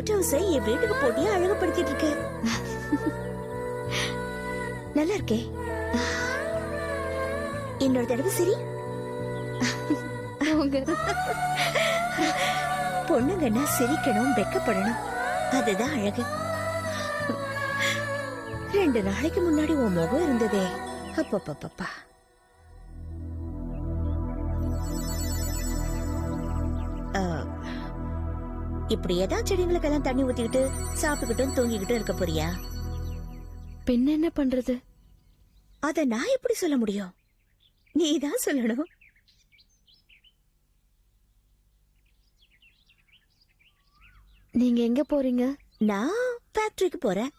White house என் வீட்டுக்கு போட்டியா அழகுபடுத்திட்டு இருக்க. நல்லா இருக்கே. இன்னொரு தடவை சரி. பொண்ணுங்கன்னா சிரிக்கணும், வெக்கப்படணும், அதுதான் அழகு. 2 நாளைக்கு முன்னாடி உன் முகம் இருந்ததே, அப்பப்பப்பா. இப்படி ஏதாவது செடிங்களுக்கெல்லாம் தண்ணி ஊத்திக்கிட்டு சாப்பிட்டுக்கிட்டும் தூங்கிக்கிட்டும் இருக்க போறியா? பின்ன என்ன பண்றது? அத நான் எப்படி சொல்ல முடியும்? நீதான் சொல்லணும். நீங்க எங்க போறீங்க? நான் ஃபேக்டரிக்கு போறேன்.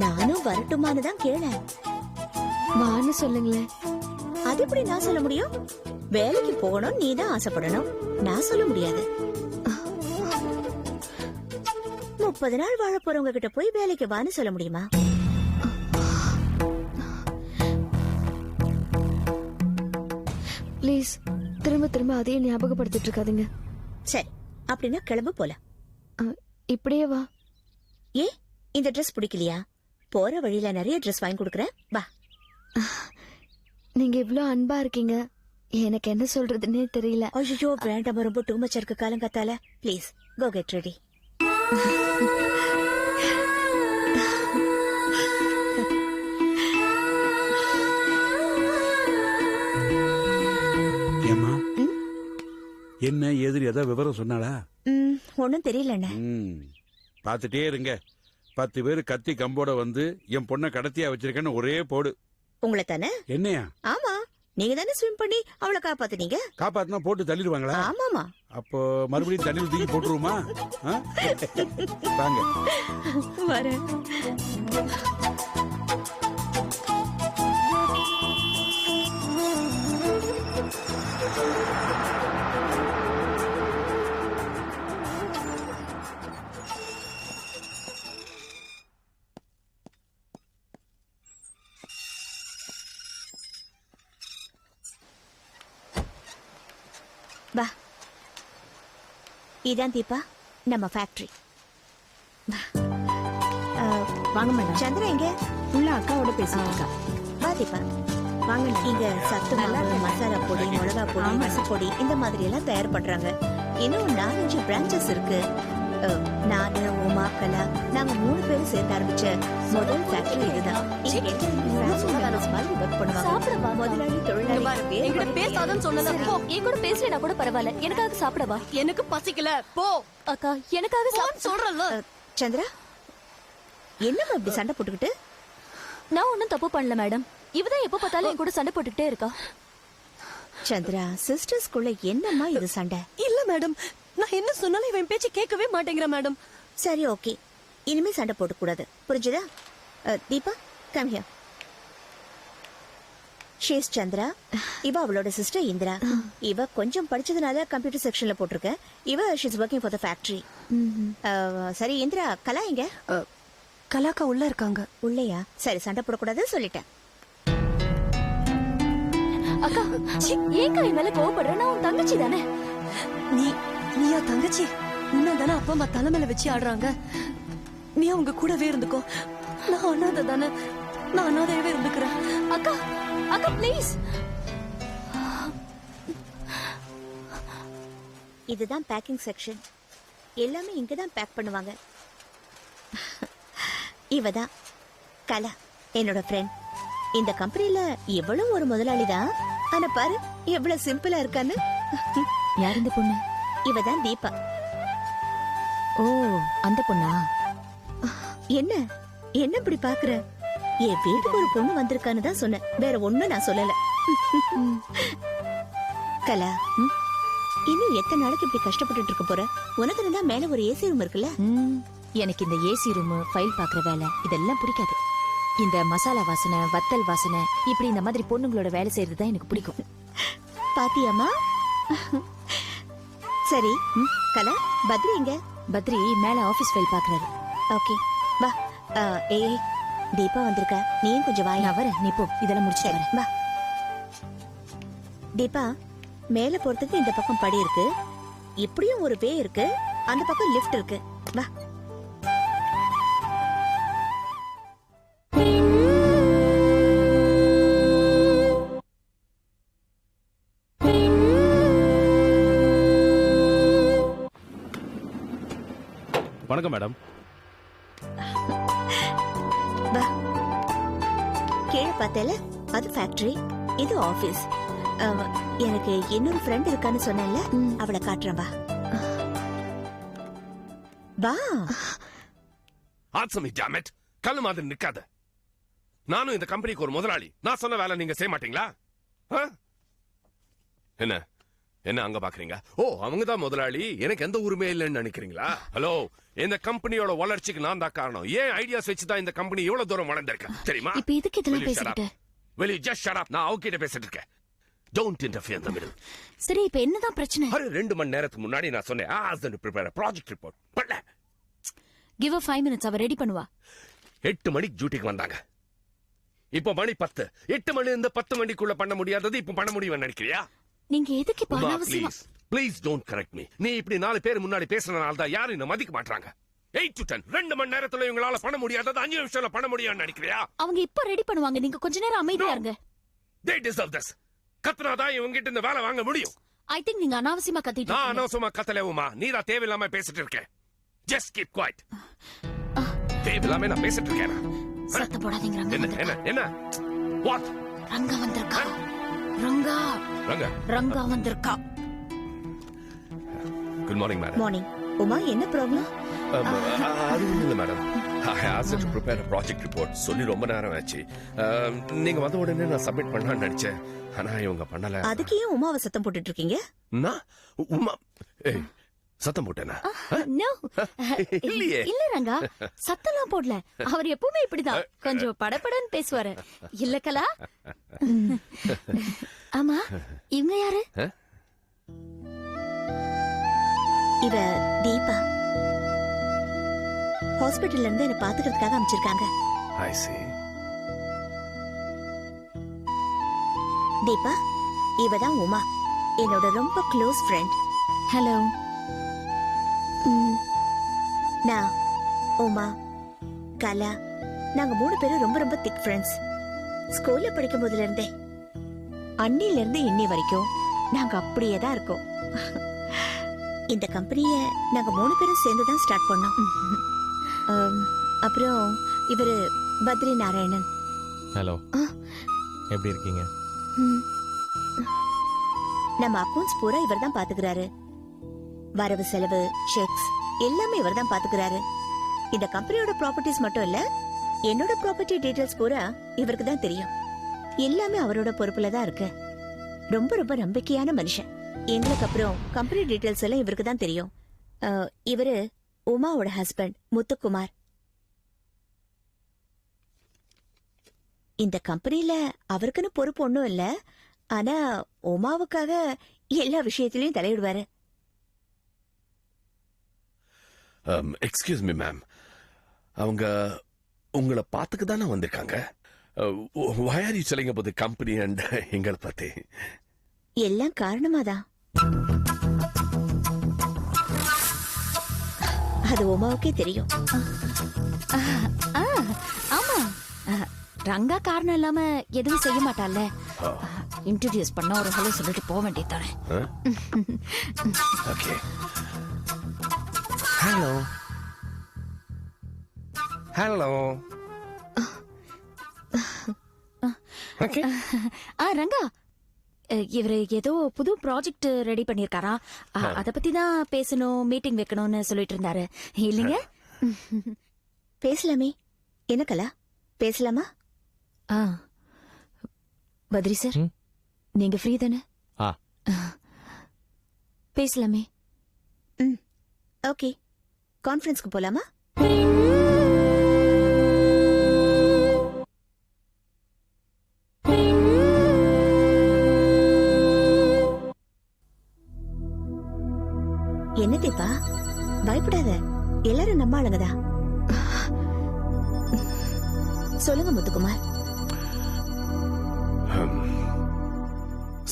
நானும் வரட்டுமான்னு தான் கேளேன். வான்னு சொல்லுங்களேன். அது எப்படி நான் சொல்ல முடியும்? வேலைக்கு போகணும், நீ தான் ஆசைப்படணும், நான் சொல்ல முடியாது. 30 நாள் வாழ போறவங்க கிட்ட போய் வேலைக்கு வான்னு சொல்ல முடியுமா? ப்ளீஸ் திரும்ப திரும்ப அதையே ஞாபகப்படுத்திட்டு இருக்காதீங்க. சரி, அப்படின்னா கிளம்பு போலாம். இப்படியே வா. ஏ, இந்த ட்ரெஸ் பிடிக்கலையா? போற வழியில நிறைய ட்ரெஸ் வாங்கி கொடுக்கறேன், வா. நீங்க இவ்ளோ அன்பா இருக்கீங்க, எனக்கு என்ன சொல்றதுன்னே தெரியல. ஐயோ வேண்டாம், ரொம்ப டூ மச் இருக்கு காலங்காத்தால. Please go get ready. ஏமா என்ன எதிரி ஏதாவது விவரம் சொன்னாளா? ஒன்னும் தெரியல. பாத்துட்டே இருங்க. 10 பேர் கத்தி கம்போட வந்து என் பொண்ணை கடத்தியா வச்சிருக்கேன்னு ஒரே போடு. உங்களை தானே? என்னையா? ஆமா, நீங்க தானே ஸ்விம் பண்ணி அவளை காப்பாத்துனீங்க. காப்பாத்தினா போட்டு தள்ளிடுவாங்களா? ஆமாமா. அப்போ மறுபடியும் தண்ணியில் தூக்கி போட்டுருவோமா? வாங்க வரேன். வா, இதான் தீபா நம்ம ஃபேக்டரி. வாங்க மேடம். சந்திரா எங்க? உள்ள அக்காவோட பேசிட்டு. வா தீபா, வாங்க. இங்க சத்து மாவு, மசாலா பொடி, மிளகா பொடி, மசு பொடி இந்த மாதிரி எல்லாம் தயார் பண்றாங்க. இன்னும் 4-5 பிரான்ச்சஸ் இருக்கு. நானு, உமா, கலா, நாங்க 3 பேரும் சேர்ந்து ஆரம்பிச்ச முதல் ஃபேக்டரி இதுதான். முதலாளி தொழிலாளி பேசாதன்னு சொன்னதா? என் கூட பேசலனா கூட பரவாயில்ல, எனக்காக சாப்பிடவா? எனக்கு பசிக்கல, போ. அக்கா எனக்காக சாப்பிட சொல்றல. சந்திரா, என்னமா இப்படி சண்டை போட்டுக்கிட்டு? நான் ஒன்னும் தப்பு பண்ணல மேடம். இவதான் எப்ப பார்த்தாலும் என் கூட சண்டை போட்டுக்கிட்டே இருக்கா. சந்திரா, சிஸ்டர்ஸ்குள்ள என்னம்மா இது சண்டை? இல்ல மேடம், நான் என்ன சொன்னாலும் இவன் பேச்சு கேட்கவே மாட்டேங்கிற மேடம். சரி, ஓகே, இனிமே சண்டை போடக் கூடாது, புரிஞ்சுதா? Deepa, come here. She's Chandra, இவ அவளோட சிஸ்டர் இந்திரா. இவ கொஞ்சம் படிச்சதுனால கம்ப்யூட்டர் செக்ஷன்ல போட்டிருக்க. இவ she's working for the factory. சரி இந்திரா, கலா எங்க? கலாக்கா உள்ள இருக்காங்க. உள்ளயா? சரி, சண்டை போடக்கூடாது சொல்லிட்டேன். அக்கா, ஏன் கை மேல கோவப்படுற? நான் உன் தங்கச்சி தானே. நீயா தங்கச்சி? உன்னதானே அப்பா அம்மா தலை மேல வச்சு ஆடுறாங்க. நீ அவங்க கூடவே இருந்துக்கோ. நான் அனாதை தானே, நான் அனாதையவே இருந்துக்கிறேன். அக்கா, அக்கா ப்ளீஸ். இதுதான் பேக்கிங் செக்ஷன். எல்லாமே இங்கதான் பேக் பண்ணுவாங்க. இவதான் கலா, என்னோட ஃப்ரெண்ட். இந்த கம்பெனில இவ்வளவு ஒரு முதலாளி தான். ஆனா பாரு எவ்வளவு சிம்பிளா இருக்கான்னு. யார் இந்த பொண்ணு? இவதான் தீபா. ஓ, அந்த பொண்ணா? என்ன என்ன இப்படி பாக்குற? என் வீட்டுக்கு ஒரு பொண்ணு வந்திருக்கான்னு தான் சொன்னேன், வேற ஒண்ணும் நான் சொல்லல. கலா, இன்னும் எத்தனை நாளைக்கு இப்படி கஷ்டப்பட்டு இருக்க போற? உனக்கு தான் மேல ஒரு ஏசி ரூம் இருக்குல்ல. எனக்கு இந்த ஏசி ரூம், ஃபைல் பாக்குற வேலை இதெல்லாம் பிடிக்காது. இந்த மசாலா வாசனை, வத்தல் வாசனை, இப்படி இந்த மாதிரி பொண்ணுங்களோட வேலை செய்யறதுதான் எனக்கு பிடிக்கும். பாத்தியாமா? சரி கலா, பத்ரி எங்க? பத்ரி மேல ஆபீஸ் ஃபைல் பாக்குறாரு. ஓகே வா. ஏய், தீபா வந்திருக்கா, நீயும் கொஞ்சம் வா. நான் வரேன், நீ போ, இதெல்லாம் முடிச்சு வரேன். வா தீபா, மேல போறதுக்கு இந்த பக்கம் படி இருக்கு, இப்படியும் ஒரு வே இருக்கு, அந்த பக்கம் லிஃப்ட் இருக்கு. வா. வணக்கம் மேடம். வா. கீழே பார்த்தல, அது ஃபேக்டரி, இது ஆபீஸ். எனக்கு இன்னொரு ஃப்ரெண்ட் இருக்கான்னு சொன்னேன்ல, அவளை காட்டுறேன். வா வா. ஆட்சமி டேமட், கல்லு மாதிரி நிக்காத. நானும் இந்த கம்பெனிக்கு ஒரு முதலாளி. நான் சொன்ன வேலை நீங்க செய்ய மாட்டீங்களா? என்ன என்ன அங்க பாக்குறீங்க? ஓ, அவங்கதான் முதலாளி, எனக்கு எந்த உரிமையும் இல்லைன்னு நினைக்கிறீங்களா? ஹலோ, இந்த கம்பெனியோட வளர்ச்சிக்கு நான் தான் காரணம். ஏன் ஐடியாஸ் வச்சுதான் இந்த கம்பெனி இவ்வளவு தூரம் வளர்ந்திருக்கு தெரியுமா? இப்ப எதுக்கு இதெல்லாம் பேசிக்கிட்டு? Will you just shut up? நான் அவகிட்ட பேசிட்டு இருக்கேன். Don't interfere in the middle. சரி, இப்ப என்னதான் பிரச்சனை? அரே 2 மணி நேரத்துக்கு முன்னாடி நான் சொன்னேன், ask them to prepare a project report. பண்ணல. Give her 5 minutes, அவ ரெடி பண்ணுவா. 8 மணிக்கு டியூட்டிக்கு வந்தாங்க. இப்போ மணி 10. 8 மணி இருந்து 10 மணிக்குள்ள பண்ண முடியாதது இப்ப பண்ண முடியும்னு நினைக்கிறியா? நீங்க எதுக்கு இப்ப அனாவசியமா? Please don't correct me. நீ இப்படி 4 பேர் முன்னாடி பேசுறனால தான் யாரும் என்ன மதிக்க மாட்டாங்க. 8 to 10 2 மணி நேரத்துல இவங்களால பண்ண முடியாதது 5 நிமிஷத்துல பண்ண முடியும்னு நினைக்கிறியா? அவங்க இப்ப ரெடி பண்ணுவாங்க, நீங்க கொஞ்ச நேரம் அமைதியா இருங்க. They deserve this. கத்துனாதான் இவங்க கிட்ட இந்த வேலை வாங்க முடியும். I think நீங்க அனாவசியமா கத்திட்டு நான் இருக்கீங்க. அனாவசியமா கத்தலவுமா, நீ தான் தேவையில்லாம பேசிட்டு இருக்க. Just keep quiet. தேவையில்லாம நான் பேசிட்டு இருக்கேன். சத்தம் போடாதீங்க. ரங்கா என்ன என்ன என்ன? What? ரங்கா வந்திருக்கா. ரங்கா ரங்கா வந்திருக்கா. Good morning, madam. Morning. Uma, என்ன ப்ராப்ளம்? அது ஒண்ணும் இல்ல madam. I asked her to prepare a project report. சொல்லி ரொம்ப நேரம் ஆச்சு. நீங்க வந்த உடனே நான் சப்மிட் பண்ணலாம்னு நினைச்சேன். ஆனா இவங்க பண்ணல. அதுக்கு ஏன் உமாவை சத்தம் போட்டுட்டு இருக்கீங்க? நான் உமா ஏய், சத்தம் போட்டேனா? நோ. இல்லையே. இல்ல ரங்கா, சத்தம்லாம் போடல. அவர் எப்பவுமே இப்படிதான், கொஞ்சம் படபடன்னு பேசுவாரு. இல்ல கலா? ஆமா, இவங்க யாரு? இவ தீபா. ஹாஸ்பிடல்ல இருந்து என்ன பாத்துக்கிறதுக்காக அமைச்சிருக்காங்க. I see. தீபா, இவதான் உமா, என்னோட ரொம்ப க்ளோஸ் ஃப்ரெண்ட். ஹலோ. நான், உமா, கலா, நாங்க 3 பேரும் ரொம்ப ரொம்ப திக் ஃப்ரெண்ட்ஸ். ஸ்கூல்ல படிக்கும் போதுல இருந்தே, அன்னில இருந்து இன்னி வரைக்கும் நாங்க அப்படியே தான் இருக்கோம். இந்த கம்பெனிய நாங்க 3 பேரும் சேர்ந்து தான் ஸ்டார்ட் பண்ணோம். அப்புறம் இவரு பத்ரி நாராயணன். ஹலோ, எப்படி இருக்கீங்க? நம்ம அக்கவுண்ட்ஸ் பூரா இவர் தான் பாத்துக்கிறாரு. வரவு செலவு, செக்ஸ் எல்லாமே இவர் தான் பாத்துக்கிறாரு. இந்த கம்பெனியோட ப்ராப்பர்ட்டிஸ் மட்டும் இல்ல, என்னோட ப்ராப்பர்ட்டி டீடைல்ஸ் பூரா இவருக்கு தான் தெரியும். எல்லாமே அவரோட பொறுப்புல தான் இருக்கு. ரொம்ப ரொம்ப நம்பிக்கையான மனுஷன். எங்களுக்கு அப்புறம் கம்பெனி டீடைல்ஸ் எல்லாம் இவருக்கு தான் தெரியும். இவரு உமாவோட ஹஸ்பண்ட் முத்துக்குமார். இந்த கம்பெனில அவருக்குன்னு பொறுப்பு ஒன்றும் இல்ல, ஆனா உமாவுக்காக எல்லா விஷயத்திலயும் தலையிடுவாரு. எக்ஸ்கியூஸ் மீ மேம், அவங்க உங்களை பார்த்துக்க தானே வந்திருக்காங்க. why are you telling about the company and எங்களை பத்தி? எல்லாம் காரணமாதான். அது உமாவுக்கே தெரியும். ஆமா, ரங்கா காரணம் இல்லாம எதுவும் செய்ய மாட்டால. இன்ட்ரோடியூஸ் பண்ண ஒரு ஹலோ சொல்லிட்டு போக வேண்டியதானே. Okay. Hello hello. Okay. Ranga, இவரு ஏதோ புது ப்ராஜெக்ட் ரெடி பண்ணிருக்காரா, அத பத்தி தான் பேசணும், மீட்டிங் வைக்கணும்னு சொல்லிட்டு இருந்தாரு இல்லைங்க? பேசலாமே. என்ன கலா, பேசலாமா? பத்ரி சார், நீங்க ஃப்ரீ தானே? பேசலாமே. ஓகே, கான்ஃபரன்ஸ்க்கு போலாமா? என்ன தீபா, பயப்படாத, எல்லாரும் நம்ம ஆளுங்கதா. சொல்லுங்க முத்துக்குமார்.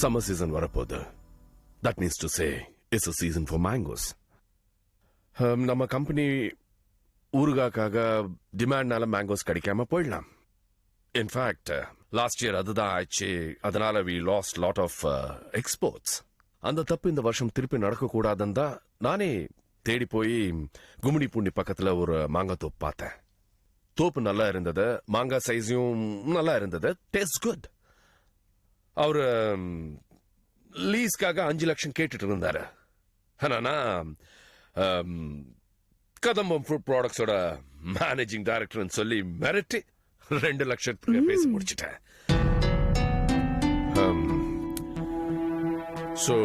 சம்மர் சீசன் வரப்போகுது. That means to say, it's a season for mangoes. நம்ம கம்பெனி ஊறுகாக்காக டிமாண்ட்னால மேங்கோஸ் கிடைக்காம போயிடலாம். இன்ஃபேக்ட் லாஸ்ட் இயர் அதுதான் ஆச்சு. அதனால we lost lot of exports. அந்த தப்பு இந்த வருஷம் திருப்பி நடக்கக்கூடாதுன்னு தான் நானே தேடி போய் கும்மிடி பூண்டி பக்கத்துல ஒரு மாங்காய் தோப்பு பார்த்தேன். தோப்பு நல்லா இருந்தது, மாங்காய் சைஸும் நல்லா இருந்தது, டேஸ்ட் குட். அவரு லீஸ்க்காக 5 லட்சம் கேட்டுட்டு இருந்தாரு. ஆனா கதம்பம் ஃப்ரூட் ப்ராடக்ட்ஸோட மேனேஜிங் டைரக்டர்னு சொல்லி மிரட்டி 2 லட்சத்துக்கு பேசி முடிச்சிட்டேன். So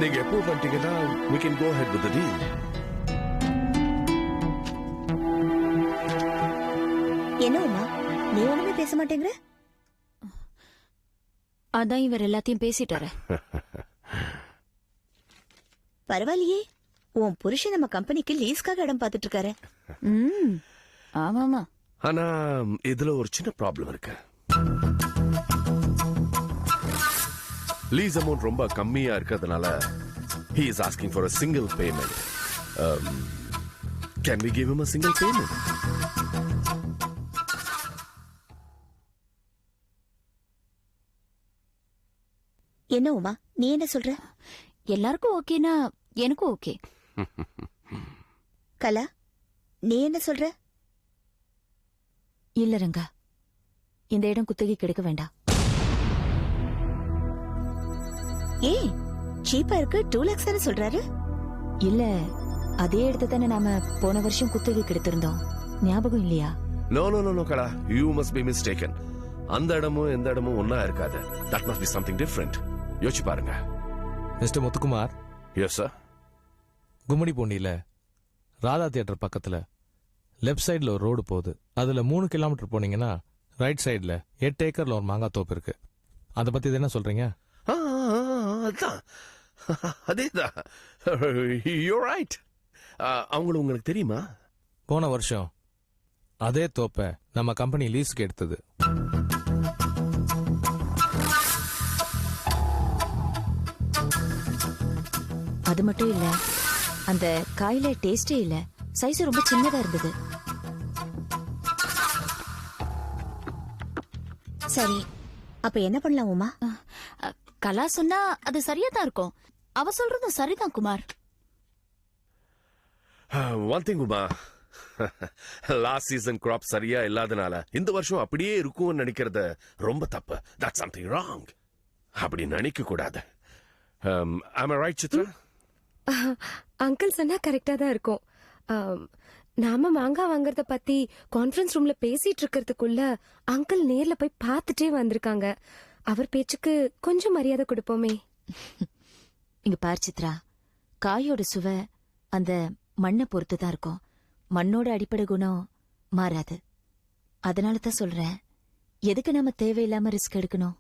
நீங்க எப்போ பண்ணிட்டீங்கன்னா we can go ahead with the deal. என்ன உமா, நீ ஒண்ணுமே பேச மாட்டேங்கிற? அதான் இவர் எல்லாத்தையும் பேசிட்டாரு. பரவாயில்லையே, உன் புருஷன் நம்ம கம்பெனிக்கு லீஸ்க்காக இடம் பார்த்துட்டு இருக்காரு. ஆமாமா. ஆனா இதுல ஒரு சின்ன ப்ராப்ளம் இருக்கு. லீஸ் அமௌண்ட் ரொம்ப கம்மியா இருக்கிறதுனால he is asking for a single payment. Can we give him a single payment? என்ன உமா, நீ என்ன சொல்ற? எல்லாருக்கும் ஓகேனா எனக்கும் ஓகே. கலா, நீ என்ன சொல்ற? இல்ல ரங்கா, இந்த இடம் குத்தகை கிடைக்க வேண்டாம். ஏய், சீப்பா இருக்கு, 2 lakhs தானே சொல்றாரு? இல்ல, அதே இடத்த தானே நாம போன வருஷம் குத்தகை கிடைத்திருந்தோம், ஞாபகம் இல்லையா? No, no, no, no, Kala. You must be mistaken. அந்த இடமும் எந்த இடமும் ஒன்னா இருக்காது. That must be something different. யோசிச்சு பாருங்க. மிஸ்டர் முத்துக்குமார். Yes sir. கும்மிடி பூண்டியில ராதா தியேட்டர் பக்கத்துல லெஃப்ட் சைடுல ஒரு ரோடு போகுது. அதுல 3 கிலோமீட்டர் போனீங்கன்னா ரைட் சைடுல 8 ஏக்கர்ல ஒரு மாங்காய் தோப்பு இருக்கு. அதை பத்தி என்ன சொல்றீங்க? அதான், அதேதான். You're right. அவங்களும் உங்களுக்கு தெரியுமா? போன வருஷம் அதே தோப்பை நம்ம கம்பெனி லீஸுக்கு எடுத்தது. அது மட்டும் இல்ல, அந்த காயில டேஸ்டே இல்ல, சைஸ் ரொம்ப சின்னதா இருந்தது. சரி, அப்ப என்ன பண்ணலாம் உமா? கலா சொன்னா அது சரியா தான் இருக்கும். அவ சொல்றது சரிதான் Kumar. One thing, Uma, last season crop சரியா இல்லாதனால இந்த வருஷம் அப்படியே இருக்கும்னு நினைக்கிறது ரொம்ப தப்பு. That's something wrong. அப்படி நினைக்க கூடாது. Am I right, Chitra? Uncle சொன்னா கரெக்டா தான் இருக்கும். நாம மாங்காய் வாங்குறத பத்தி கான்ஃபரன்ஸ் ரூம்ல பேசிட்டு இருக்கிறதுக்குள்ள அங்கிள் நேர்ல போய் பார்த்துட்டே வந்திருக்காங்க. அவர் பேச்சுக்கு கொஞ்சம் மரியாதை கொடுப்போமே. இங்க பார் சித்ரா, காயோட சுவை அந்த மண்ணை பொறுத்து தான் இருக்கும். மண்ணோட அடிப்படை குணம் மாறாது. அதனால தான் சொல்றேன், எதுக்கு நாம தேவையில்லாம ரிஸ்க் எடுக்கணும்?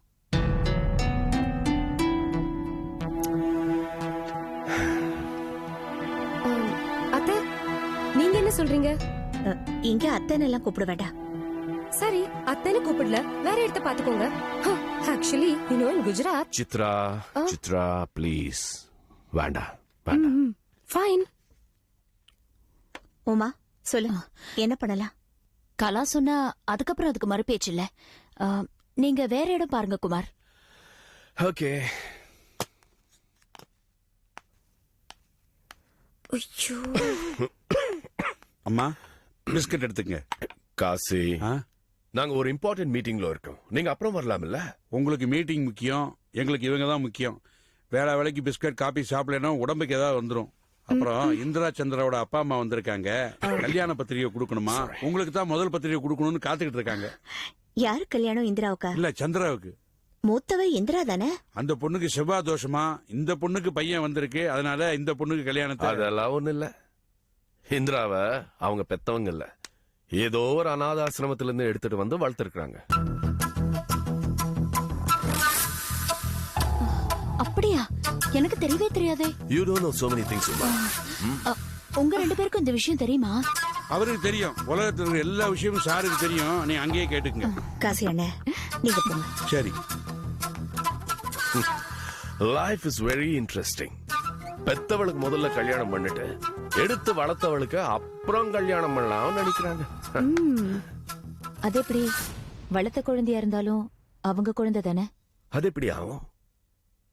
அத்தை, நீங்க என்ன சொல்றீங்க? இங்க அத்தனை எல்லாம் கூப்பிட வேண்டாம். சரி, அத்தைன்னு கூப்பிடல, வேற இடத்த பாத்துக்கோங்க. Actually in Gujarat. Chitra, Chitra, please, வேண்டாம், வேண்டாம். ஃபைன். உமா, சொல்லு, என்ன பண்ணலாம்? கலா சொன்னா அதுக்கப்புறம் அதுக்கு மறுபேச்சு இல்ல. நீங்க வேற இடம் பாருங்க குமார். ஓகே. ஐயோ, அம்மா, பிஸ்கட் எடுத்துங்க. காசி, ஆ? நாங்க ஒரு இம்பார்ட்டன்ட் மீட்டிங்ல இருக்கோம். நீங்க அப்புறம் வரலாம்ல? உங்களுக்கு மீட்டிங் முக்கியம், எங்களுக்கு இவங்க தான் முக்கியம். வேலை வேலைக்கு பிஸ்கட் காபி சாப்பிடலன்னா உடம்புக்கு ஏதாவது வந்துடும். அப்புறம் இந்திரா சந்திராவோட அப்பா அம்மா வந்திருக்காங்க. கல்யாண பத்திரிகை கொடுக்கணுமா? உங்களுக்கு தான் முதல் பத்திரிகை கொடுக்கணும்னு காத்துக்கிட்டு இருக்காங்க. யாரு கல்யாணம்? இந்திராவுக்கா? இல்ல, சந்திராவுக்கு. மூத்தவ இந்திரா தானே? அந்த பொண்ணுக்கு செவ்வாய் தோஷமா, இந்த பொண்ணுக்கு பையன் வந்திருக்கு, அதனால இந்த பொண்ணுக்கு கல்யாணத்தை. அதெல்லாம் ஒண்ணு இல்ல. இந்திராவ அவங்க பெத்தவங்க இல்ல, ஏதோ ஒரு அநாதாசிரமத்துல இருந்து எடுத்துட்டு வந்து வளர்த்திருக்காங்க. அப்படியா? எனக்கு தெரியவே தெரியாதே. You don't know so many things, Uma. உங்க 2 பேருக்கும் இந்த விஷயம் தெரியுமா? அவருக்கு தெரியும். உலகத்துல இருக்கிற எல்லா விஷயமும் சாருக்கு தெரியும். நீ அங்கேயே கேட்டுக்குங்க. காசி அண்ணே, நீங்க போங்க. சரி. Life is very interesting. பெத்தவளுக்கு முதல்ல கல்யாணம் பண்ணிட்டு எடுத்து வளர்த்தவளுக்கு அப்புறம் கல்யாணம் பண்ணலாம் நினைக்கிறாங்க. அது எப்படி? வளர்த்த குழந்தையா இருந்தாலும் அவங்க குழந்தை தானே? அது எப்படி ஆகும்?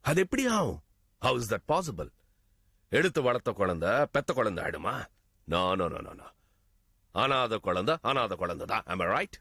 அது எப்படி ஆகும்? How is that possible? எடுத்து வளர்த்த குழந்தை பெத்த குழந்தை ஆயிடுமா? No no no no. அனாத குழந்தை அனாத குழந்தை தான். am I right?